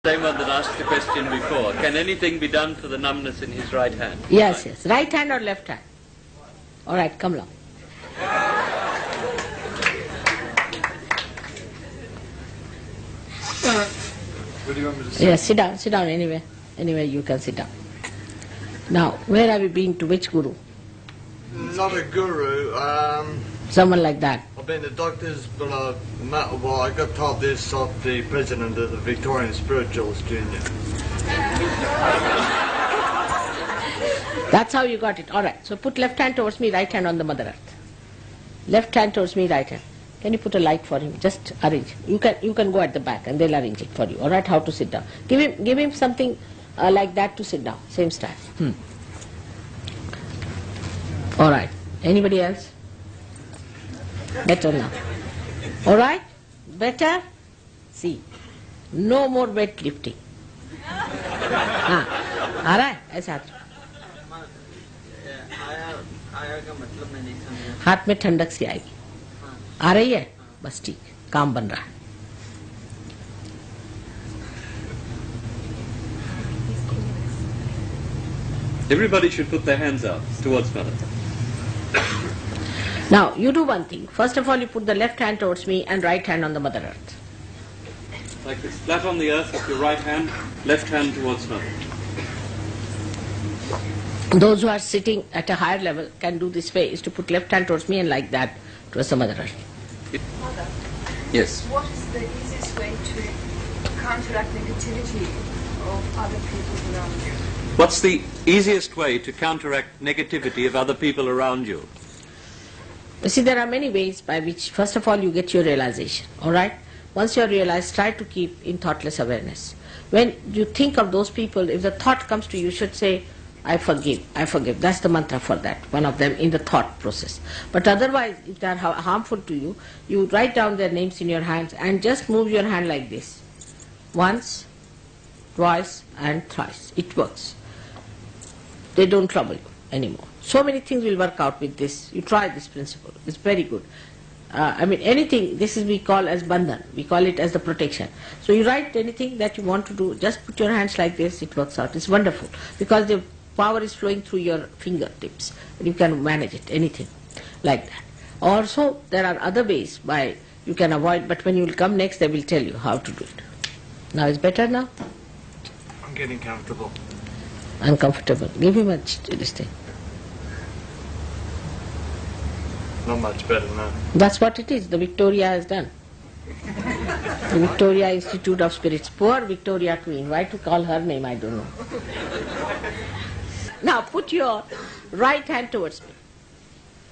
Same one that asked the question before. Can anything be done for the numbness in his right hand? Yes, yes. Right hand or left hand? All right, come along. Where do you want me to sit? Yes, sit down anywhere. Anywhere you can sit down. Now, where have you been to? Which guru? Not a guru. Someone like that. I've been to doctors, but I got taught this off the president of the Victorian Spiritualist Union. That's how you got it. All right. So put left hand towards me, right hand on the Mother Earth. Left hand towards me, right hand. Can you put a light for him? Just arrange. You can go at the back and they'll arrange it for you. All right. How to sit down? Give him something like that to sit down. Same style. All right. Anybody else? Better now. All right? Better? See. No more weight lifting. All right? ऐसा हाथ में ठंडक सी आएगी. आ रही है? बस ठीक. काम बन रहा है. Everybody should put their hands out towards Mother. Now, you do one thing. First of all, you put the left hand towards me and right hand on the Mother Earth. Like this, flat on the earth with your right hand, left hand towards Mother. Those who are sitting at a higher level can do this way, is to put left hand towards me and like that towards the Mother Earth. Mother, Yes. what is the easiest way to counteract negativity of other people around you? What's the easiest way to counteract negativity of other people around you? You see, there are many ways by which, first of all, you get your realization. All right? Once you are realized, try to keep in thoughtless awareness. When you think of those people, if the thought comes to you, you should say, I forgive, I forgive. That's the mantra for that, one of them in the thought process. But otherwise, if they are harmful to you, you write down their names in your hands and just move your hand like this. Once, twice, and thrice. It works. They don't trouble you anymore. So many things will work out with this. You try this principle. It's very good. Anything, this is we call as bandhan. We call it as the protection. So you write anything that you want to do, just put your hands like this, it works out. It's wonderful. Because the power is flowing through your fingertips. And you can manage it, anything like that. Also, there are other ways by you can avoid, but when you will come next, they will tell you how to do it. Now it's better now? I'm getting comfortable. Uncomfortable. Give him this thing. Not much better now. That's what it is. The Victoria has done. The Victoria Institute of Spirits. Poor Victoria Queen. Why to call her name, I don't know. Now put your right hand towards me.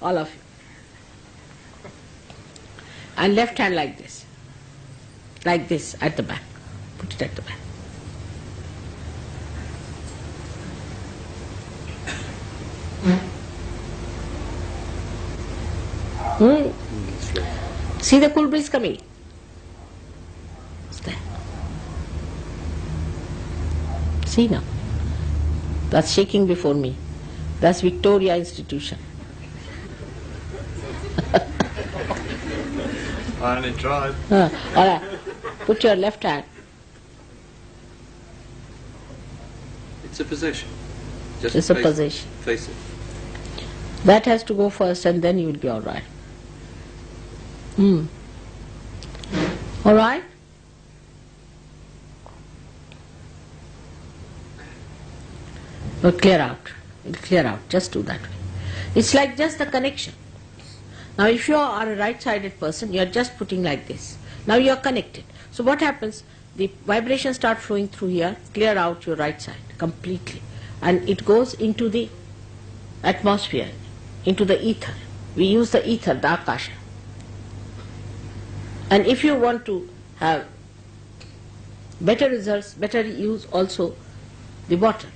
All of you. And left hand like this. Like this at the back. Put it at the back. See the cool breeze coming? It's there. See now. That's shaking before me. That's Victoria Institution. I only tried. All right. Put your left hand. It's a position. Just It's a face position. Face it. That has to go first and then you will be all right. All right? It'll clear out. It'll clear out. Just do that way. It's like just the connection. Now if you are a right-sided person, you are just putting like this. Now you are connected. So what happens? The vibrations start flowing through here, clear out your right side completely. And it goes into the atmosphere, into the ether. We use the ether, the akasha. And if you want to have better results, better use also the water.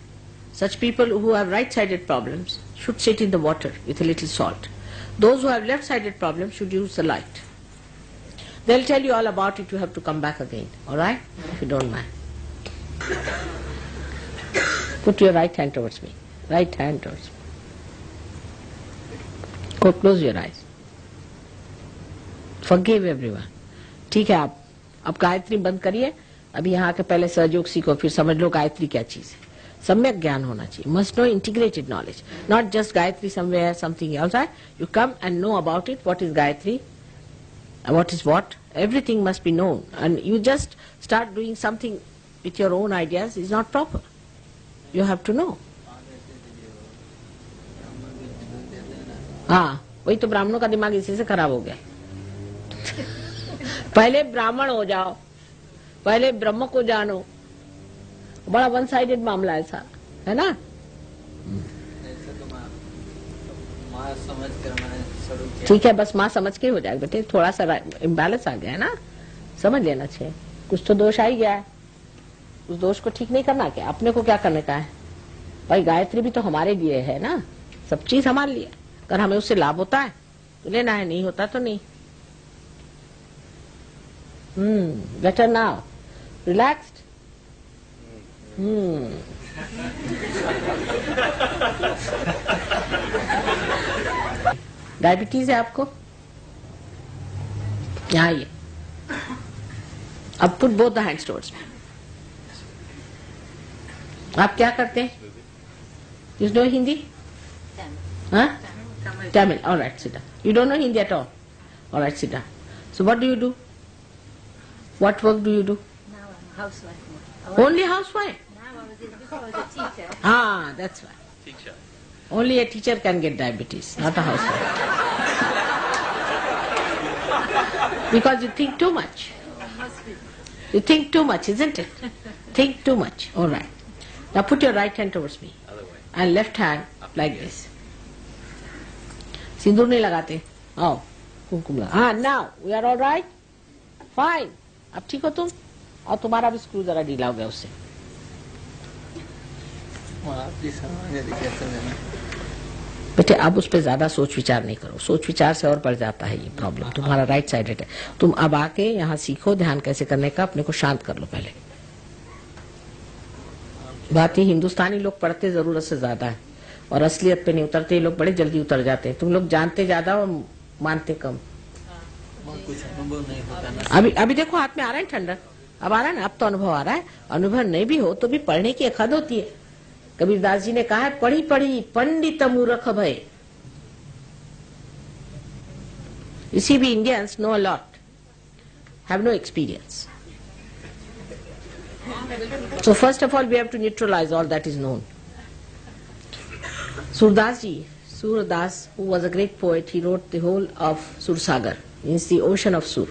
Such people who have right-sided problems should sit in the water with a little salt. Those who have left-sided problems should use the light. They'll tell you all about it, you have to come back again, alright? If you don't mind. Put your right hand towards me. Right hand towards me. Go, close your eyes. Forgive everyone. ठीक है, आप गायत्री बंद करिए अभी यहाँ के पहले सहयोग सीखो, फिर समझ लो गायत्री क्या चीज है. सम्यक ज्ञान होना चाहिए. Must know integrated knowledge, not just Gayatri somewhere, something else. Right? You come and know about it. What is Gayatri? What is what? Everything must be known. And you just start doing something with your own ideas is not proper. You have to know. हाँ, वही तो ब्राह्मणों का दिमाग इसी से खराब हो गया. पहले ब्राह्मण हो जाओ, पहले ब्रह्म को जानो. बड़ा वन साइडेड मामला ऐसा है ना. ठीक है, बस माँ समझ के हो जाएगा बेटे. थोड़ा सा इम्बैलेंस आ गया है ना, समझ लेना चाहिए. कुछ तो दोष आ ही गया है, उस दोष को ठीक नहीं करना. क्या अपने को क्या करने का है भाई? गायत्री भी तो हमारे लिए है ना, सब चीज हमारे लिए. अगर हमें उससे लाभ होता है तो लेना है, नहीं होता तो नहीं. Better now, relaxed. डायबिटीज है आपको? यहाँ आइए. अब put both the hands towards me. आप क्या करते हैं? You know Hindi? हाँ? Tamil. All right, sit down. You don't know Hindi at all. All right, sit down. So what do you do? What work do you do? Now I'm a housewife. Only housewife? Now before I was a teacher. Ah, that's why. Teacher. Only a teacher can get diabetes, not a housewife. Because you think too much. Must be. You think too much, isn't it? Think too much. All right. Now put your right hand towards me. Other way. And left hand like this. सिंदूर नहीं लगाते. आओ कुमकुम लगा. हाँ, now we are all right. Fine. अब ठीक हो तुम? और तुम्हारा भी स्क्रू जरा ढीला हो गया उससे. बेटे अब उस पर ज्यादा सोच विचार नहीं करो. सोच विचार से और बढ़ जाता है ये प्रॉब्लम. तुम्हारा राइट साइडेड है. तुम अब आके यहाँ सीखो ध्यान कैसे करने का. अपने को शांत कर लो पहले. बात ही हिंदुस्तानी लोग पढ़ते जरूरत से ज्यादा है और असलियत पे नहीं उतरते. ये लोग बड़े जल्दी उतर जाते हैं. तुम लोग जानते ज्यादा और मानते कम. अभी देखो हाथ में आ रहा है ठंडा. अब आ रहा है ना, अब तो अनुभव आ रहा है. अनुभव नहीं भी हो तो भी पढ़ने की एक हद होती है. कबीरदास जी ने कहा है, पढ़ी पढ़ी पंडित मूर्ख भय. इसी भी Indians know a lot, have no experience. So first of all we have to neutralize all that is known. Surdas ji, Surdas, who was a great poet, he wrote the whole of Sursagar, means the ocean of Sur.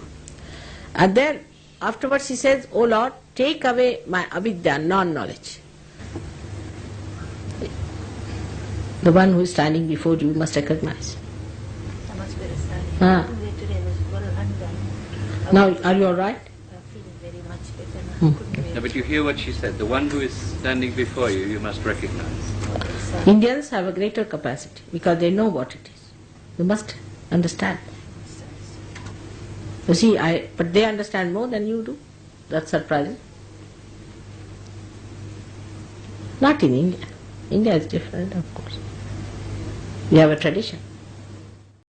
And then afterwards he says, "O Lord, take away my avidya, non-knowledge." The one who is standing before you must recognize. I must be reciting. Ah. Today was well undone. Now, are you all right? I'm feeling very much better now. Couldn't wait. No, but you hear what she said. The one who is standing before you, you must recognize. Indians have a greater capacity because they know what it is. You must understand. You see, but they understand more than you do. That's surprising. Not in India. India is different, of course. We have a tradition.